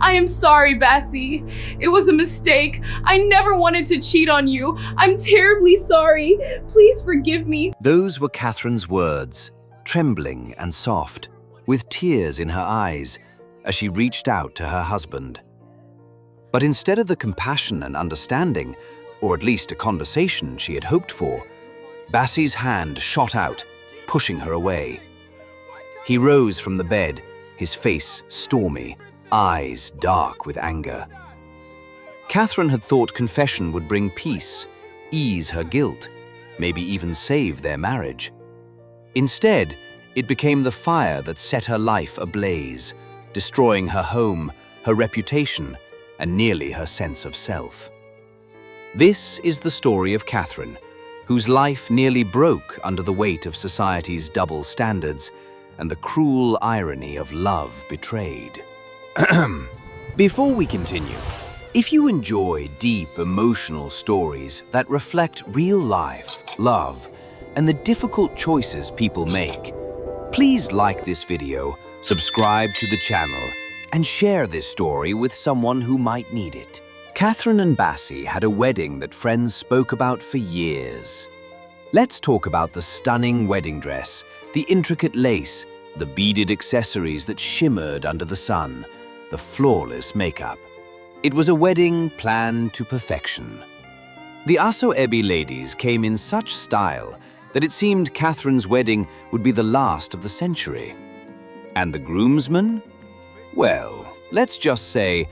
I am sorry, Bassie. It was a mistake. I never wanted to cheat on you. I'm terribly sorry. Please forgive me. Those were Catherine's words, trembling and soft, with tears in her eyes as she reached out to her husband. But instead of the compassion and understanding, or at least a conversation she had hoped for, Bassie's hand shot out, pushing her away. He rose from the bed, his face stormy, eyes dark with anger. Catherine had thought confession would bring peace, ease her guilt, maybe even save their marriage. Instead, it became the fire that set her life ablaze, destroying her home, her reputation, and nearly her sense of self. This is the story of Catherine, whose life nearly broke under the weight of society's double standards and the cruel irony of love betrayed. Before we continue, if you enjoy deep emotional stories that reflect real life, love, and the difficult choices people make, please like this video, subscribe to the channel, and share this story with someone who might need it. Catherine and Bassie had a wedding that friends spoke about for years. Let's talk about the stunning wedding dress, the intricate lace, the beaded accessories that shimmered under the sun, the flawless makeup. It was a wedding planned to perfection. The Aso Ebi ladies came in such style that it seemed Catherine's wedding would be the last of the century. And the groomsmen? Well, let's just say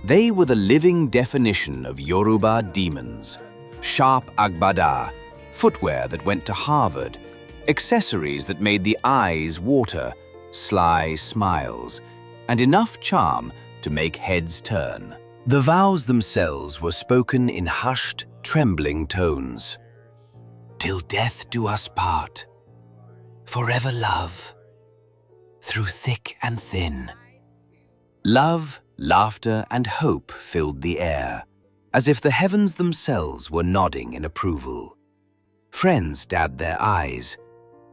they were the living definition of Yoruba demons. Sharp agbada, footwear that went to Harvard, accessories that made the eyes water, sly smiles, and enough charm to make heads turn. The vows themselves were spoken in hushed, trembling tones. Till death do us part, forever love, through thick and thin. Love, laughter, and hope filled the air, as if the heavens themselves were nodding in approval. Friends dabbed their eyes.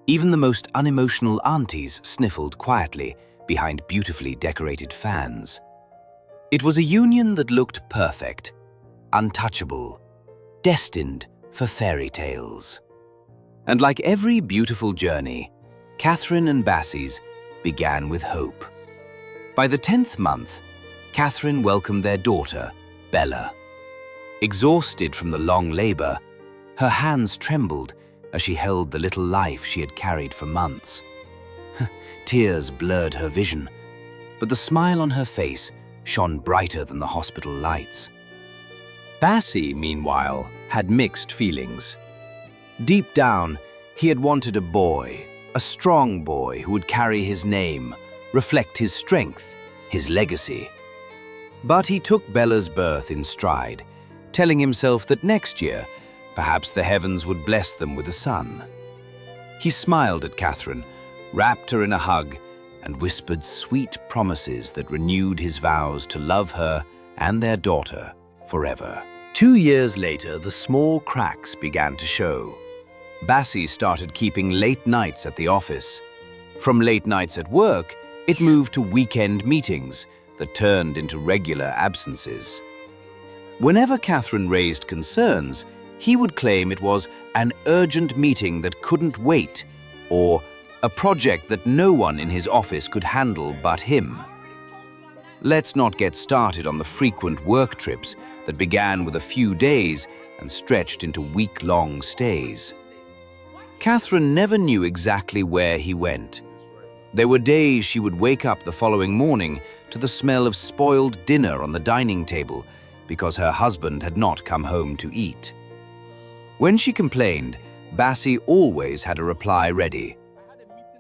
Even the most unemotional aunties sniffled quietly behind beautifully decorated fans. It was a union that looked perfect, untouchable, destined for fairy tales. And like every beautiful journey, Catherine and Bassie's began with hope. By the 10th month, Catherine welcomed their daughter, Bella. Exhausted from the long labor, her hands trembled as she held the little life she had carried for months. Tears blurred her vision, but the smile on her face shone brighter than the hospital lights. Bassie, meanwhile, had mixed feelings. Deep down, he had wanted a boy, a strong boy who would carry his name, reflect his strength, his legacy. But he took Bella's birth in stride, telling himself that next year, perhaps the heavens would bless them with a son. He smiled at Catherine, wrapped her in a hug, and whispered sweet promises that renewed his vows to love her and their daughter forever. 2 years later, the small cracks began to show. Bassie started keeping late nights at the office. From late nights at work, it moved to weekend meetings that turned into regular absences. Whenever Catherine raised concerns, he would claim it was an urgent meeting that couldn't wait, or a project that no one in his office could handle but him. Let's not get started on the frequent work trips that began with a few days and stretched into week-long stays. Catherine never knew exactly where he went. There were days she would wake up the following morning to the smell of spoiled dinner on the dining table because her husband had not come home to eat. When she complained, Bassie always had a reply ready.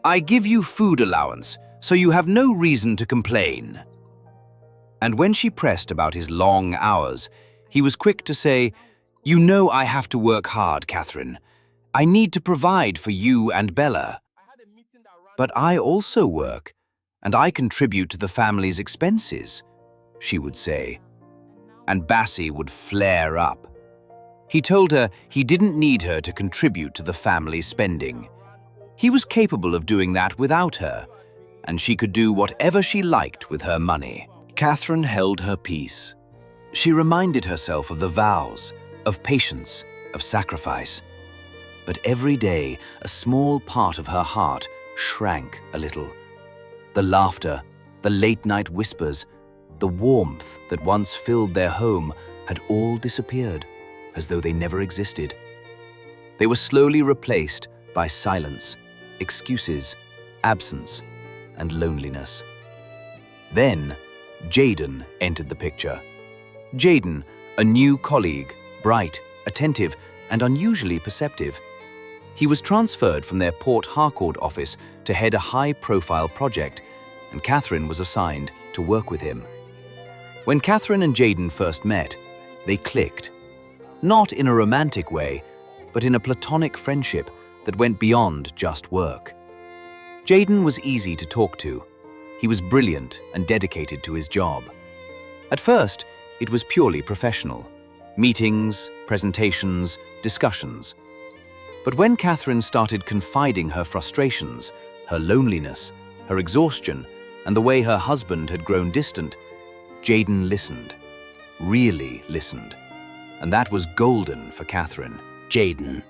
"I give you food allowance, so you have no reason to complain." And when she pressed about his long hours, he was quick to say, "You know I have to work hard, Catherine. I need to provide for you and Bella. But I also work, and I contribute to the family's expenses," she would say. And Bassie would flare up. He told her he didn't need her to contribute to the family spending. He was capable of doing that without her, and she could do whatever she liked with her money. Catherine held her peace. She reminded herself of the vows, of patience, of sacrifice. But every day, a small part of her heart shrank a little. The laughter, the late-night whispers, the warmth that once filled their home had all disappeared, as though they never existed. They were slowly replaced by silence, excuses, absence, and loneliness. Then, Jaden entered the picture. Jaden, a new colleague, bright, attentive, and unusually perceptive. He was transferred from their Port Harcourt office to head a high-profile project, and Catherine was assigned to work with him. When Catherine and Jaden first met, they clicked. Not in a romantic way, but in a platonic friendship that went beyond just work. Jaden was easy to talk to. He was brilliant and dedicated to his job. At first, it was purely professional. Meetings, presentations, discussions. But when Catherine started confiding her frustrations, her loneliness, her exhaustion, and the way her husband had grown distant, Jaden listened. Really listened. And that was golden for Catherine. Jaden.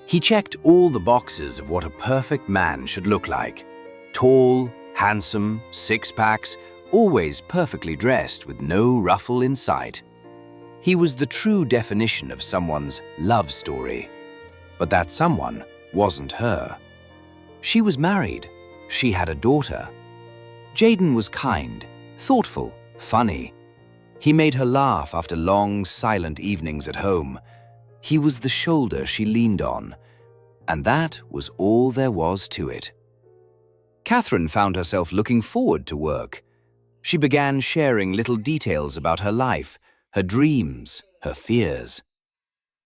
He checked all the boxes of what a perfect man should look like. Tall, handsome, six-packs, always perfectly dressed with no ruffle in sight. He was the true definition of someone's love story. But that someone wasn't her. She was married. She had a daughter. Jaden was kind, thoughtful, funny. He made her laugh after long, silent evenings at home. He was the shoulder she leaned on. And that was all there was to it. Catherine found herself looking forward to work. She began sharing little details about her life, her dreams, her fears.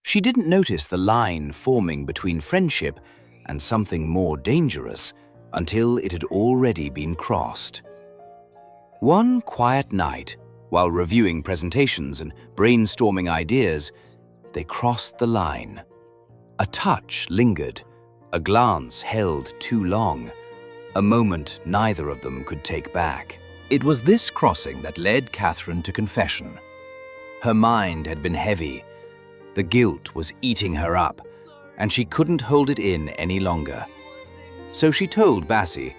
She didn't notice the line forming between friendship and something more dangerous until it had already been crossed. One quiet night, while reviewing presentations and brainstorming ideas, they crossed the line. A touch lingered, a glance held too long, a moment neither of them could take back. It was this crossing that led Catherine to confession. Her mind had been heavy. The guilt was eating her up, and she couldn't hold it in any longer. So she told Bassie,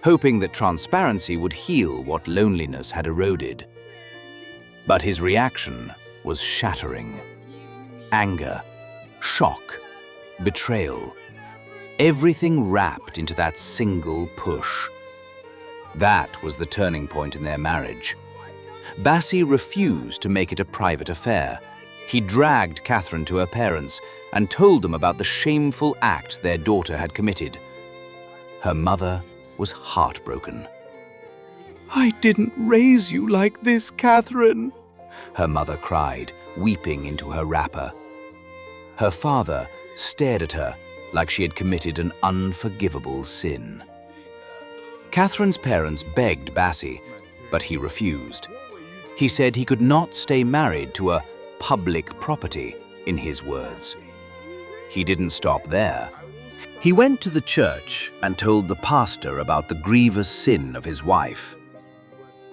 hoping that transparency would heal what loneliness had eroded. But his reaction was shattering. Anger, shock, betrayal. Everything wrapped into that single push. That was the turning point in their marriage. Bassie refused to make it a private affair. He dragged Catherine to her parents and told them about the shameful act their daughter had committed. Her mother was heartbroken. "I didn't raise you like this, Catherine," her mother cried, weeping into her wrapper. Her father stared at her like she had committed an unforgivable sin. Catherine's parents begged Bassie, but he refused. He said he could not stay married to a public property, in his words. He didn't stop there. He went to the church and told the pastor about the grievous sin of his wife.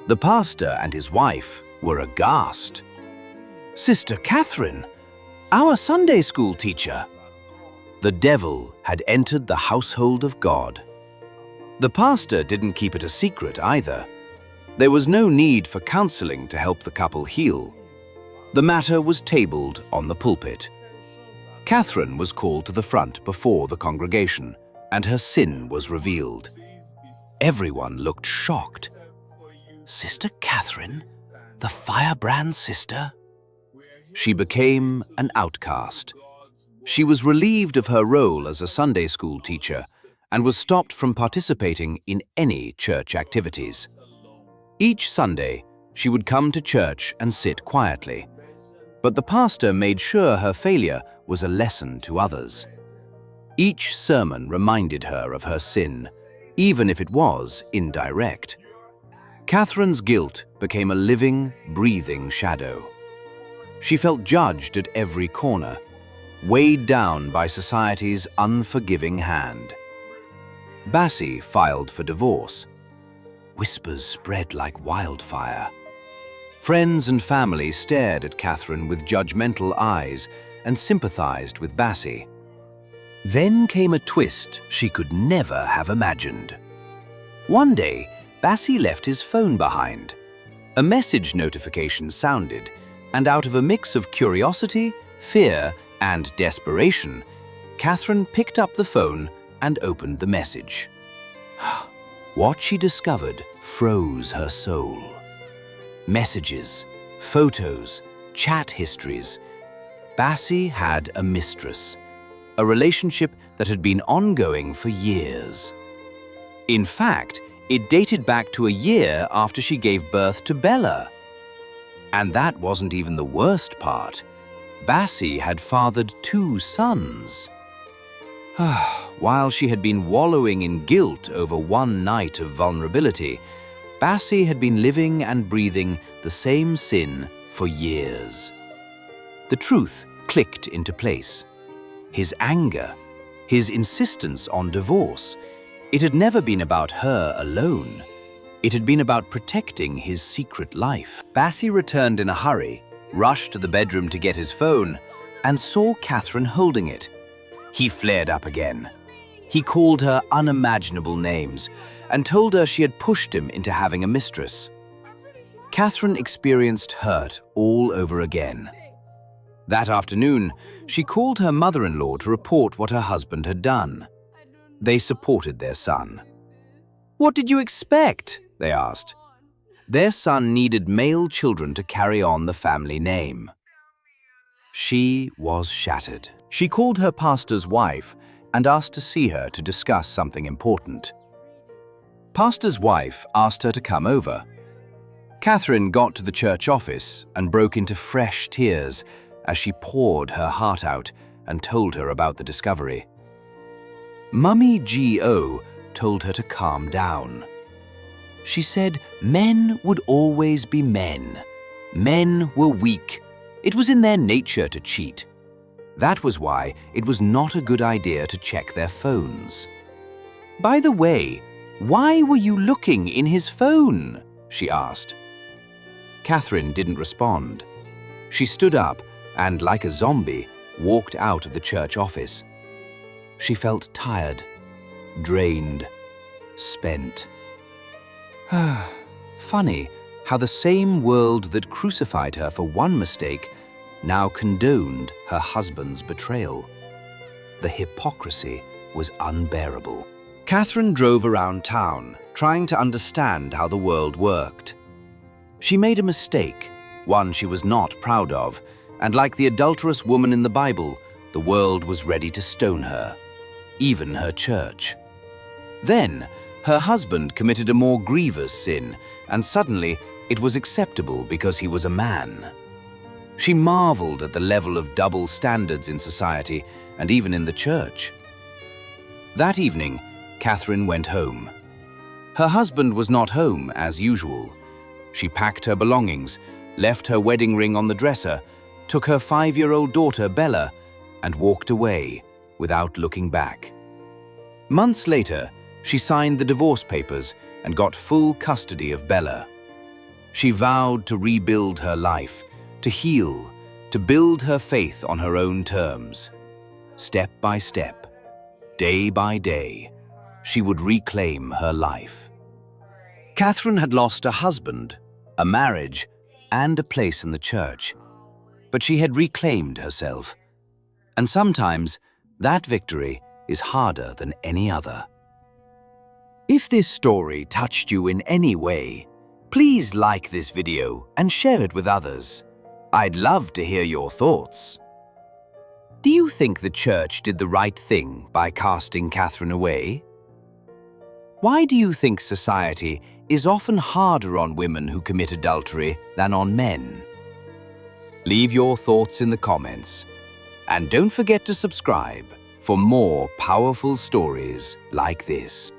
The pastor and his wife were aghast. "Sister Catherine, our Sunday school teacher." The devil had entered the household of God. The pastor didn't keep it a secret either. There was no need for counseling to help the couple heal. The matter was tabled on the pulpit. Catherine was called to the front before the congregation, and her sin was revealed. Everyone looked shocked. Sister Catherine, the firebrand sister? She became an outcast. She was relieved of her role as a Sunday school teacher and was stopped from participating in any church activities. Each Sunday, she would come to church and sit quietly. But the pastor made sure her failure was a lesson to others. Each sermon reminded her of her sin, even if it was indirect. Catherine's guilt became a living, breathing shadow. She felt judged at every corner, weighed down by society's unforgiving hand. Bassie filed for divorce. Whispers spread like wildfire. Friends and family stared at Catherine with judgmental eyes and sympathized with Bassie. Then came a twist she could never have imagined. One day, Bassie left his phone behind. A message notification sounded, and out of a mix of curiosity, fear, and desperation, Catherine picked up the phone and opened the message. What she discovered froze her soul. Messages, photos, chat histories. Bassie had a mistress, a relationship that had been ongoing for years. In fact, it dated back to a year after she gave birth to Bella. And that wasn't even the worst part. Bassie had fathered 2 sons. While she had been wallowing in guilt over one night of vulnerability, Bassie had been living and breathing the same sin for years. The truth clicked into place. His anger, his insistence on divorce, it had never been about her alone. It had been about protecting his secret life. Bassie returned in a hurry, rushed to the bedroom to get his phone, and saw Catherine holding it. He flared up again. He called her unimaginable names and told her she had pushed him into having a mistress. Catherine experienced hurt all over again. That afternoon, she called her mother-in-law to report what her husband had done. They supported their son. "What did you expect?" they asked. Their son needed male children to carry on the family name. She was shattered. She called her pastor's wife and asked to see her to discuss something important. Pastor's wife asked her to come over. Catherine got to the church office and broke into fresh tears as she poured her heart out and told her about the discovery. Mummy G.O. told her to calm down. She said men would always be men. Men were weak. It was in their nature to cheat. That was why it was not a good idea to check their phones. "By the way, why were you looking in his phone?" she asked. Catherine didn't respond. She stood up and, like a zombie, walked out of the church office. She felt tired, drained, spent. Funny how the same world that crucified her for one mistake now condoned her husband's betrayal. The hypocrisy was unbearable. Catherine drove around town, trying to understand how the world worked. She made a mistake, one she was not proud of, and like the adulterous woman in the Bible, the world was ready to stone her, even her church. Then, her husband committed a more grievous sin, and suddenly it was acceptable because he was a man. She marveled at the level of double standards in society and even in the church. That evening, Catherine went home. Her husband was not home as usual. She packed her belongings, left her wedding ring on the dresser, took her 5-year-old daughter Bella, and walked away without looking back. Months later, she signed the divorce papers and got full custody of Bella. She vowed to rebuild her life, to heal, to build her faith on her own terms. Step by step, day by day, she would reclaim her life. Catherine had lost a husband, a marriage, and a place in the church, but she had reclaimed herself. And sometimes that victory is harder than any other. If this story touched you in any way, please like this video and share it with others. I'd love to hear your thoughts. Do you think the church did the right thing by casting Catherine away? Why do you think society is often harder on women who commit adultery than on men? Leave your thoughts in the comments. And don't forget to subscribe for more powerful stories like this.